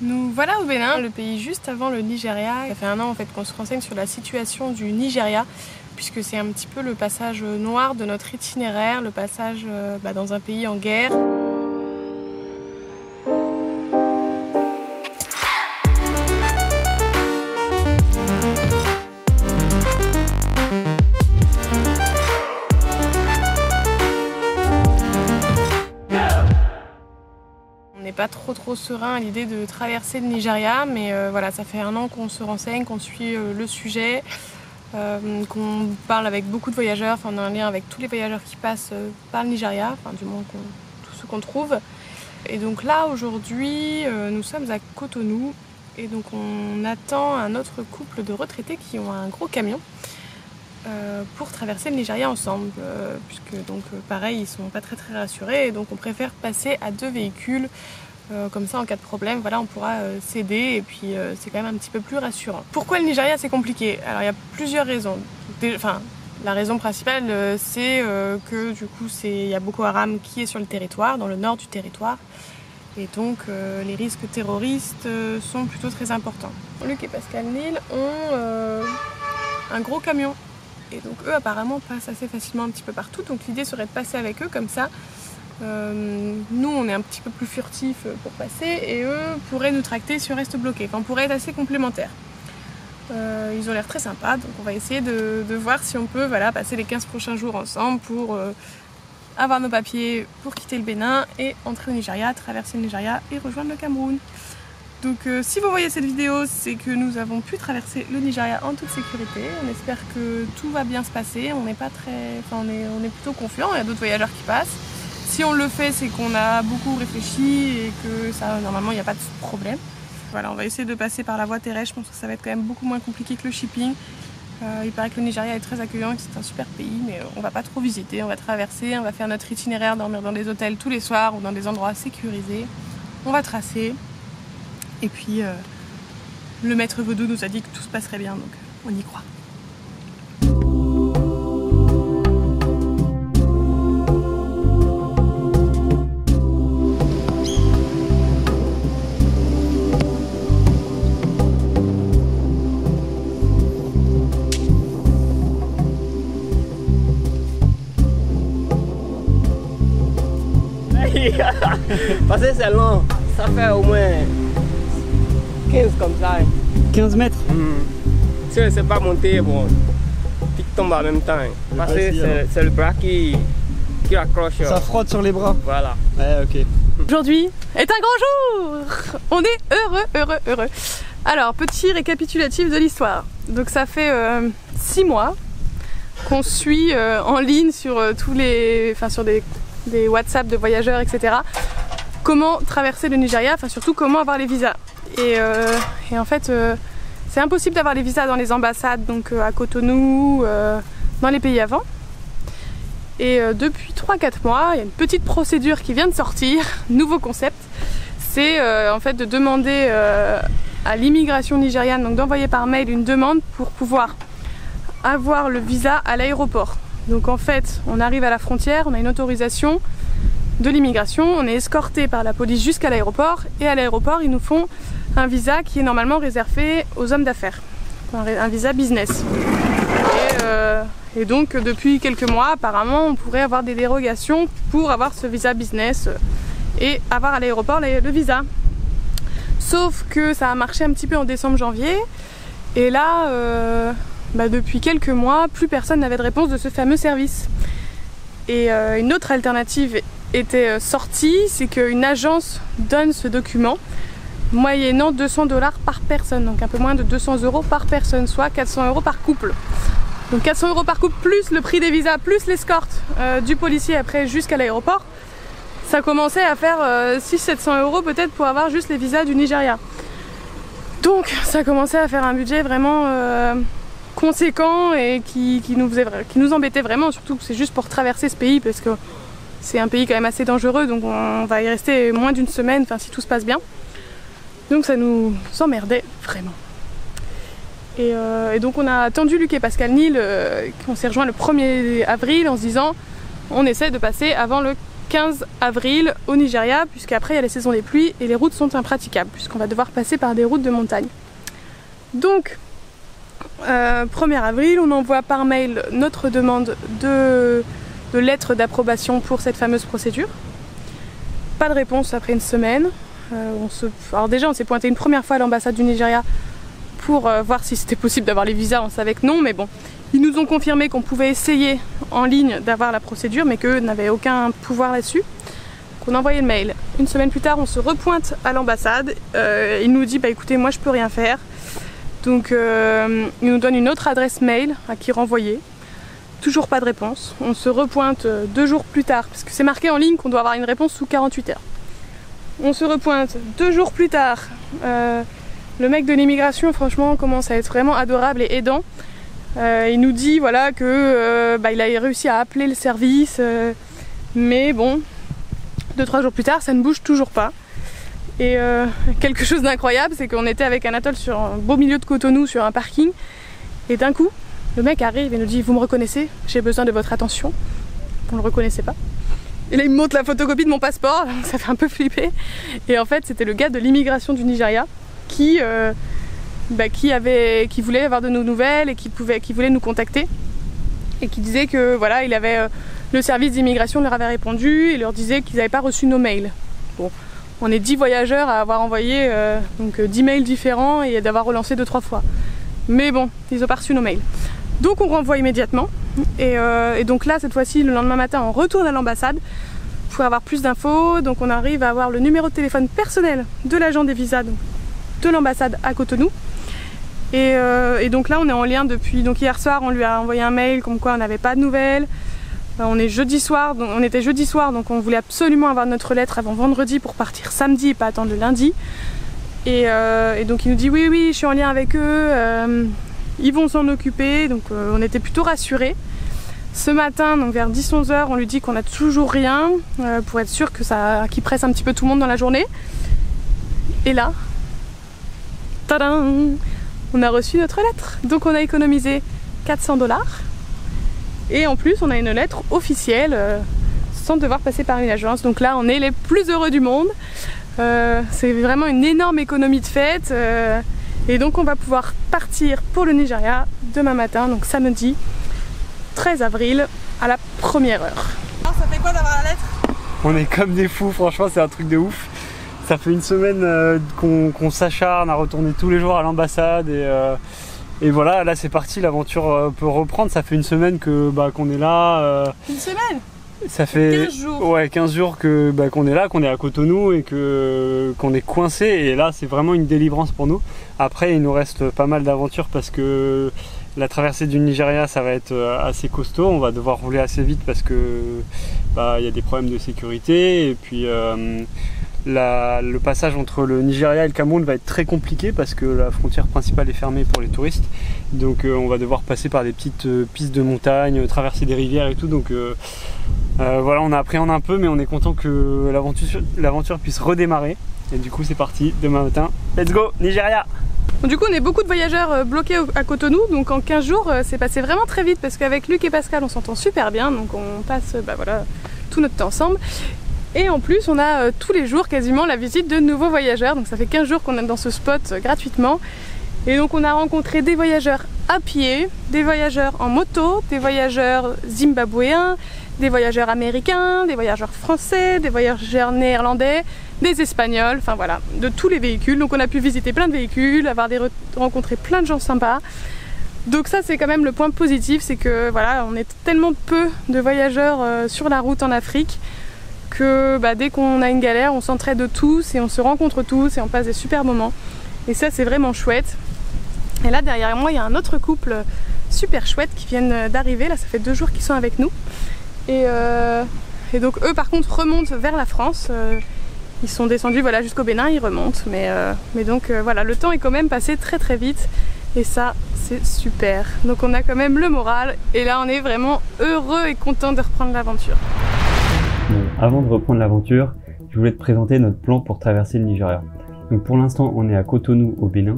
Nous voilà au Bénin, le pays juste avant le Nigeria. Ça fait un an en fait qu'on se renseigne sur la situation du Nigeria, puisque c'est un petit peu le passage noir de notre itinéraire, le passage dans un pays en guerre. On n'est pas trop serein à l'idée de traverser le Nigeria, mais voilà, ça fait un an qu'on se renseigne, qu'on suit le sujet, qu'on parle avec beaucoup de voyageurs, on a un lien avec tous les voyageurs qui passent par le Nigeria, du moins tous ceux qu'on trouve. Et donc là aujourd'hui nous sommes à Cotonou et donc on attend un autre couple de retraités qui ont un gros camion pour traverser le Nigeria ensemble, puisque donc pareil ils sont pas très rassurés et donc on préfère passer à 2 véhicules, comme ça en cas de problème voilà, on pourra s'aider et puis c'est quand même un petit peu plus rassurant. Pourquoi le Nigeria c'est compliqué? Alors il y a plusieurs raisons. La raison principale c'est que du coup il y a Boko Haram qui est sur le territoire, dans le nord du territoire, et donc les risques terroristes sont plutôt très importants. Luc et Pascal Nil ont un gros camion. Et donc eux apparemment passent assez facilement un petit peu partout, donc l'idée serait de passer avec eux comme ça. Nous on est un petit peu plus furtifs pour passer et eux pourraient nous tracter si on reste bloqué. Enfin, on pourrait être assez complémentaires. Ils ont l'air très sympas, donc on va essayer de voir si on peut passer les 15 prochains jours ensemble pour avoir nos papiers pour quitter le Bénin et entrer au Nigeria, traverser le Nigeria et rejoindre le Cameroun. Donc si vous voyez cette vidéo, c'est que nous avons pu traverser le Nigeria en toute sécurité. On espère que tout va bien se passer. On n'est pas on est plutôt confiant. Il y a d'autres voyageurs qui passent. Si on le fait, c'est qu'on a beaucoup réfléchi et que ça, normalement, il n'y a pas de problème. Voilà, on va essayer de passer par la voie terrestre. Je pense que ça va être quand même beaucoup moins compliqué que le shipping. Il paraît que le Nigeria est très accueillant et que c'est un super pays, mais on va pas trop visiter. On va traverser, on va faire notre itinéraire, dormir dans des hôtels tous les soirs ou dans des endroits sécurisés. On va tracer. Et puis le maître vaudou nous a dit que tout se passerait bien, donc on y croit. Parce que c'est long, ça fait au moins 15 comme ça. 15 mètres. Si on ne sait pas monter, bon, tu tombes en même temps. Parce que c'est le bras qui accroche. Ça frotte sur les bras. Voilà. Ouais, ok. Aujourd'hui est un grand jour. On est heureux. Alors, petit récapitulatif de l'histoire. Donc ça fait 6 mois qu'on suit en ligne sur sur des WhatsApp de voyageurs, etc. Comment traverser le Nigeria, surtout comment avoir les visas. Et en fait, c'est impossible d'avoir les visas dans les ambassades, donc à Cotonou, dans les pays avant. Et depuis 3-4 mois, il y a une petite procédure qui vient de sortir, nouveau concept. C'est en fait de demander à l'immigration nigériane, donc d'envoyer par mail une demande pour pouvoir avoir le visa à l'aéroport. Donc en fait, on arrive à la frontière, on a une autorisation de l'immigration, on est escorté par la police jusqu'à l'aéroport et à l'aéroport ils nous font un visa qui est normalement réservé aux hommes d'affaires, un visa business. Et donc depuis quelques mois apparemment on pourrait avoir des dérogations pour avoir ce visa business et avoir à l'aéroport le visa. Sauf que ça a marché un petit peu en décembre-janvier et là depuis quelques mois plus personne n'avait de réponse de ce fameux service. Et une autre alternative était sortie, c'est qu'une agence donne ce document moyennant 200 $ par personne, donc un peu moins de 200 € par personne, soit 400 € par couple. Donc 400 € par couple plus le prix des visas, plus l'escorte du policier après jusqu'à l'aéroport, ça commençait à faire 600-700 € peut-être pour avoir juste les visas du Nigeria. Donc ça commençait à faire un budget vraiment conséquent et qui nous embêtait vraiment, surtout que c'est juste pour traverser ce pays parce que c'est un pays quand même assez dangereux, donc on va y rester moins d'une semaine, si tout se passe bien. Donc ça nous emmerdait vraiment. Et donc on a attendu Luc et Pascal Nil, on s'est rejoint le 1er avril en se disant on essaie de passer avant le 15 avril au Nigeria, puisqu'après il y a la saison des pluies et les routes sont impraticables, puisqu'on va devoir passer par des routes de montagne. Donc, 1er avril, on envoie par mail notre demande de lettre d'approbation pour cette fameuse procédure. Pas de réponse après une semaine. Alors déjà, on s'est pointé une première fois à l'ambassade du Nigeria pour voir si c'était possible d'avoir les visas. On savait que non, mais bon. Ils nous ont confirmé qu'on pouvait essayer en ligne d'avoir la procédure, mais qu'eux n'avaient aucun pouvoir là-dessus. Donc on a envoyé le mail. Une semaine plus tard, on se repointe à l'ambassade. Il nous dit, bah écoutez, moi je peux rien faire. Donc il nous donne une autre adresse mail à qui renvoyer. Toujours pas de réponse. On se repointe 2 jours plus tard, parce que c'est marqué en ligne qu'on doit avoir une réponse sous 48 heures. On se repointe 2 jours plus tard. Le mec de l'immigration, franchement, commence à être vraiment adorable et aidant. Il nous dit voilà que il a réussi à appeler le service, mais bon, 2-3 jours plus tard, ça ne bouge toujours pas. Et quelque chose d'incroyable, c'est qu'on était avec Anatole sur un beau milieu de Cotonou, sur un parking, et d'un coup, le mec arrive et nous dit « Vous me reconnaissez? J'ai besoin de votre attention. » On ne le reconnaissait pas. Et là, il me montre la photocopie de mon passeport, ça fait un peu flipper. Et en fait, c'était le gars de l'immigration du Nigeria qui voulait avoir de nos nouvelles et qui voulait nous contacter. Et qui disait que voilà, il avait le service d'immigration leur avait répondu et leur disait qu'ils n'avaient pas reçu nos mails. Bon, on est 10 voyageurs à avoir envoyé 10 mails différents et d'avoir relancé 2-3 fois. Mais bon, ils n'ont pas reçu nos mails. Donc on renvoie immédiatement. Et donc là, cette fois-ci, le lendemain matin, on retourne à l'ambassade pour avoir plus d'infos. Donc on arrive à avoir le numéro de téléphone personnel de l'agent des visas de l'ambassade à Cotonou. Et donc là, on est en lien depuis. Donc hier soir, on lui a envoyé un mail comme quoi on n'avait pas de nouvelles. On était jeudi soir, donc on voulait absolument avoir notre lettre avant vendredi pour partir samedi et pas attendre le lundi. Et donc il nous dit oui, je suis en lien avec eux. Ils vont s'en occuper, donc on était plutôt rassurés. Ce matin, donc vers 10-11 h, on lui dit qu'on n'a toujours rien pour être sûr qu'il presse un petit peu tout le monde dans la journée. Et là, tadam, on a reçu notre lettre. Donc on a économisé 400 $. Et en plus, on a une lettre officielle sans devoir passer par une agence. Donc là, on est les plus heureux du monde. C'est vraiment une énorme économie de fête. Et donc on va pouvoir partir pour le Nigeria demain matin, donc samedi 13 avril à la 1er heure. Alors ça fait quoi d'avoir la lettre? On est comme des fous, franchement c'est un truc de ouf. Ça fait une semaine qu'on s'acharne à retourner tous les jours à l'ambassade et voilà, là c'est parti, l'aventure peut reprendre. Ça fait une semaine qu'on est là. Une semaine? Ça fait 15 jours. Ouais, 15 jours qu'on est là, qu'on est à Cotonou et qu'on est coincé. Et là, c'est vraiment une délivrance pour nous. Après, il nous reste pas mal d'aventures parce que la traversée du Nigeria, ça va être assez costaud. On va devoir rouler assez vite parce que y a des problèmes de sécurité. Et puis, le passage entre le Nigeria et le Cameroun va être très compliqué parce que la frontière principale est fermée pour les touristes. Donc, on va devoir passer par des petites pistes de montagne, traverser des rivières et tout. Donc, voilà, on appréhende un peu, mais on est content que l'aventure puisse redémarrer. Et du coup, c'est parti, demain matin. Let's go, Nigeria! Bon, du coup, on est beaucoup de voyageurs bloqués à Cotonou, donc en 15 jours, c'est passé vraiment très vite parce qu'avec Luc et Pascal, on s'entend super bien, donc on passe tout notre temps ensemble. Et en plus, on a tous les jours quasiment la visite de nouveaux voyageurs, donc ça fait 15 jours qu'on est dans ce spot gratuitement. Et donc on a rencontré des voyageurs à pied, des voyageurs en moto, des voyageurs zimbabwéens, des voyageurs américains, des voyageurs français, des voyageurs néerlandais, des espagnols, enfin voilà, de tous les véhicules. Donc on a pu visiter plein de véhicules, rencontrer plein de gens sympas. Donc ça c'est quand même le point positif, c'est que voilà, on est tellement peu de voyageurs sur la route en Afrique que dès qu'on a une galère, on s'entraide tous et on se rencontre tous et on passe des super moments. Et ça c'est vraiment chouette. Et là derrière moi il y a un autre couple super chouette qui viennent d'arriver, là ça fait 2 jours qu'ils sont avec nous. Et donc eux par contre remontent vers la France, ils sont descendus jusqu'au Bénin, ils remontent, mais donc voilà, le temps est quand même passé très très vite et ça c'est super. Donc on a quand même le moral et là on est vraiment heureux et content de reprendre l'aventure. Avant de reprendre l'aventure, je voulais te présenter notre plan pour traverser le Nigeria. Donc pour l'instant on est à Cotonou au Bénin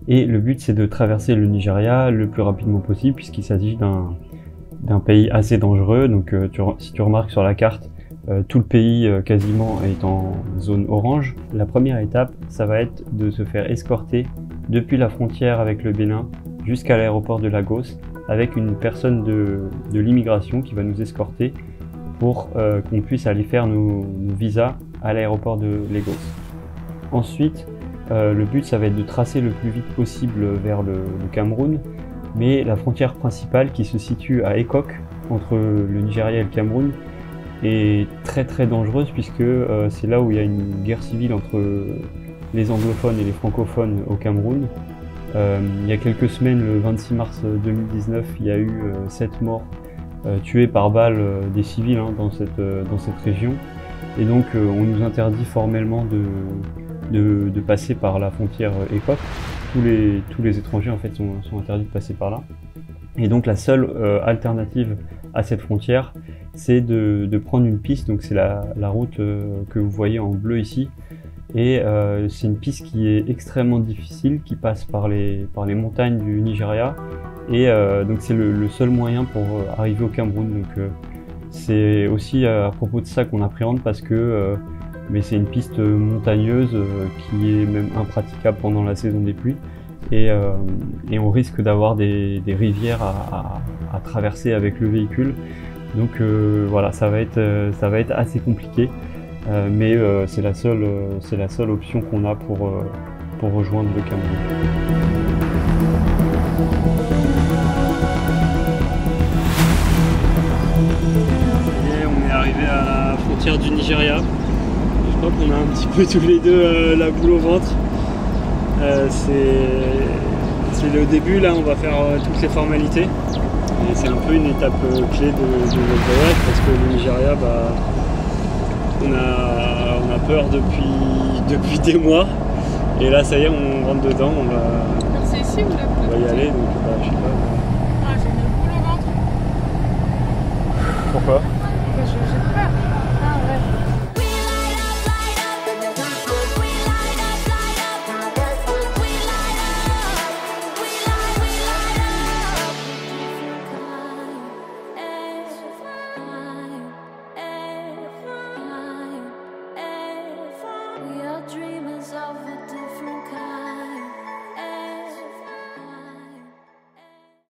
et le but c'est de traverser le Nigeria le plus rapidement possible puisqu'il s'agit d'un pays assez dangereux. Donc si tu remarques sur la carte, tout le pays quasiment est en zone orange. La première étape, ça va être de se faire escorter depuis la frontière avec le Bénin jusqu'à l'aéroport de Lagos avec une personne de l'immigration qui va nous escorter pour qu'on puisse aller faire nos visas à l'aéroport de Lagos. Ensuite, le but, ça va être de tracer le plus vite possible vers le Cameroun, mais la frontière principale qui se situe à Ekok, entre le Nigeria et le Cameroun, est très très dangereuse puisque c'est là où il y a une guerre civile entre les anglophones et les francophones au Cameroun. Il y a quelques semaines, le 26 mars 2019, il y a eu 7 morts tués par balles des civils dans cette région. Et donc on nous interdit formellement de passer par la frontière Ekok. Tous les étrangers en fait sont interdits de passer par là. Et donc la seule alternative à cette frontière, c'est de prendre une piste. Donc c'est la route que vous voyez en bleu ici. Et c'est une piste qui est extrêmement difficile, qui passe par les montagnes du Nigeria. Et donc c'est le seul moyen pour arriver au Cameroun. Donc c'est aussi à propos de ça qu'on appréhende parce que mais c'est une piste montagneuse qui est même impraticable pendant la saison des pluies. Et on risque d'avoir des rivières à traverser avec le véhicule. Donc voilà, ça va être assez compliqué. Mais c'est la seule option qu'on a pour rejoindre le Cameroun. Et on est arrivé à la frontière du Nigeria. Je crois qu'on a un petit peu tous les deux la boule au ventre. C'est le début, là on va faire toutes les formalités. Et c'est un peu une étape clé de notre voyage parce que le Nigeria, on a peur depuis des mois. Et là ça y est, on rentre dedans, C'est ici ou là? on va y aller. Donc je sais pas. Ah, j'ai une boule au ventre. Pourquoi? J'ai peur.